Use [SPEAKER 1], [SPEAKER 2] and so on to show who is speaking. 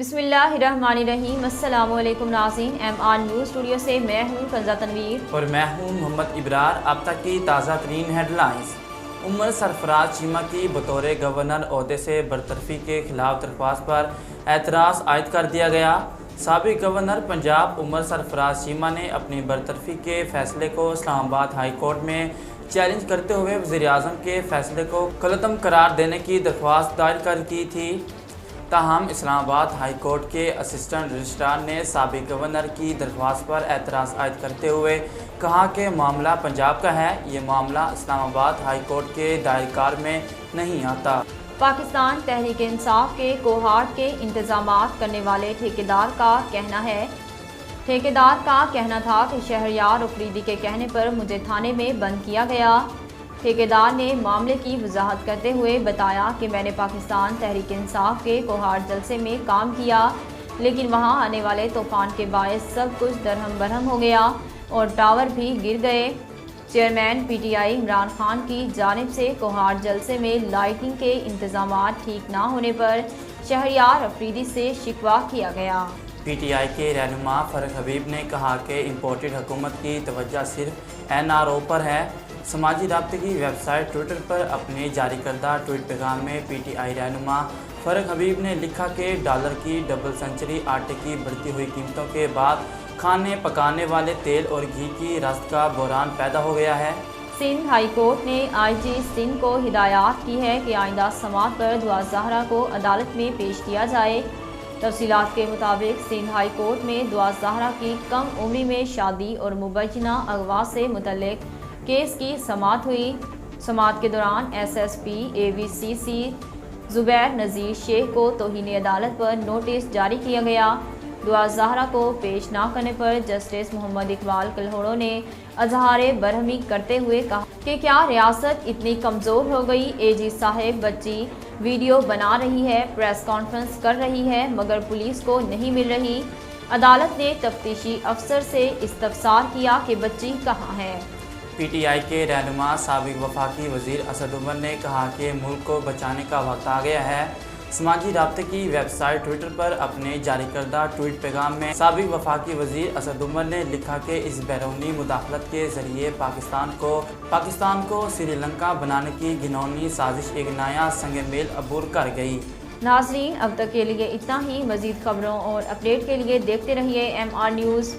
[SPEAKER 1] बिस्मिल्लाहिर्रहमानिर्रहीम। अस्सलाम वालेकुम नाज़रीन, MR न्यूज़ स्टूडियो से मैं हूँ कंज़ा तनवीर
[SPEAKER 2] और मैं हूँ मोहम्मद इब्रार। अब तक की ताज़ा तरीन हेडलाइंस। उमर सरफराज चीमा की बतौर गवर्नर ओहदे से बरतरफी के खिलाफ दरख्वास्त पर एतराज़ आयद कर दिया गया। साबिक गवर्नर पंजाब उमर सरफराज चीमा ने अपनी बरतरफी के फैसले को इस्लामाबाद हाई कोर्ट में चैलेंज करते हुए वज़ीर-ए-आज़म के फैसले को गलत करार देने की दरख्वास्त दायर कर की थी। ताहम इस्लामाबाद हाई कोर्ट के असिस्टेंट रजिस्ट्रार ने साबिक गवर्नर की दरख्वास्त पर एतराज़ आयद करते हुए कहा कि मामला पंजाब का है, ये मामला इस्लामाबाद हाई कोर्ट के दायरकार में नहीं आता।
[SPEAKER 1] पाकिस्तान तहरीक इंसाफ के कोहाट के इंतज़ामात करने वाले ठेकेदार का कहना था कि शहरयार अफरीदी के कहने पर मुझे थाने में बंद किया गया। ठेकेदार ने मामले की वजाहत करते हुए बताया कि मैंने पाकिस्तान तहरीक इंसाफ के कोहाट जलसे में काम किया, लेकिन वहां आने वाले तूफ़ान के बायस सब कुछ दरहम बरहम हो गया और टावर भी गिर गए। चेयरमैन PTI इमरान खान की जानिब से कोहाट जलसे में लाइटिंग के इंतज़ामात ठीक ना होने पर शहरयार अफरीदी से शिकवा किया गया।
[SPEAKER 2] PTI के रहनुमा फ़रक हबीब ने कहा कि इम्पोर्टेड हुकूमत की तवज्जो सिर्फ NRO पर है। समाजी राब्ते की वेबसाइट ट्विटर पर अपने जारी करदा ट्वीट पैगाम में PTI रहनुमा फ़रक हबीब ने लिखा कि डॉलर की डबल सेंचुरी, आटे की बढ़ती हुई कीमतों के बाद खाने पकाने वाले तेल और घी की रस्त का बहरान पैदा हो गया है।
[SPEAKER 1] सिंध हाई कोर्ट ने IG सिंध को हिदायत की है कि आइंदा समात पर दुआ ज़हरा को अदालत में पेश किया जाए। तफसीलात के मुताबिक सिंध हाई कोर्ट में दुआ ज़हरा की कम उम्री में शादी और मुबैना अगवा से मुतल्लिक केस की समात हुई। समात के दौरान SSP AVCC ज़ुबैर नज़ीर शेख को तौहीन अदालत पर नोटिस जारी किया गया। दुआ ज़हरा को पेश ना करने पर जस्टिस मोहम्मद इकबाल कल्होड़ो ने अजहार बरहमी करते हुए कहा कि क्या रियासत इतनी कमज़ोर हो गई। AG साहब बच्ची वीडियो बना रही है, प्रेस कॉन्फ्रेंस कर रही है, मगर पुलिस को नहीं मिल रही। अदालत ने तफ्तीशी अफसर से इस्तफसार किया कि बच्ची कहाँ है।
[SPEAKER 2] PTI के रहनुमा साबिक वफाकी वज़ीर असद उमर ने कहा कि मुल्क को बचाने का वक्त आ गया है। समाजी राब्ते की वेबसाइट ट्विटर पर अपने जारी करदा ट्वीट पैगाम में साबिक वफाकी वज़ीर असद उमर ने लिखा कि इस बैरूनी मुदाखलत के ज़रिए पाकिस्तान को श्रीलंका बनाने की घिनौनी साजिश एक नया संग मेल अबूर कर गई।
[SPEAKER 1] नाज़रीन, अब तक के लिए इतना ही। मज़ीद खबरों और अपडेट के लिए देखते रहिए MR न्यूज़।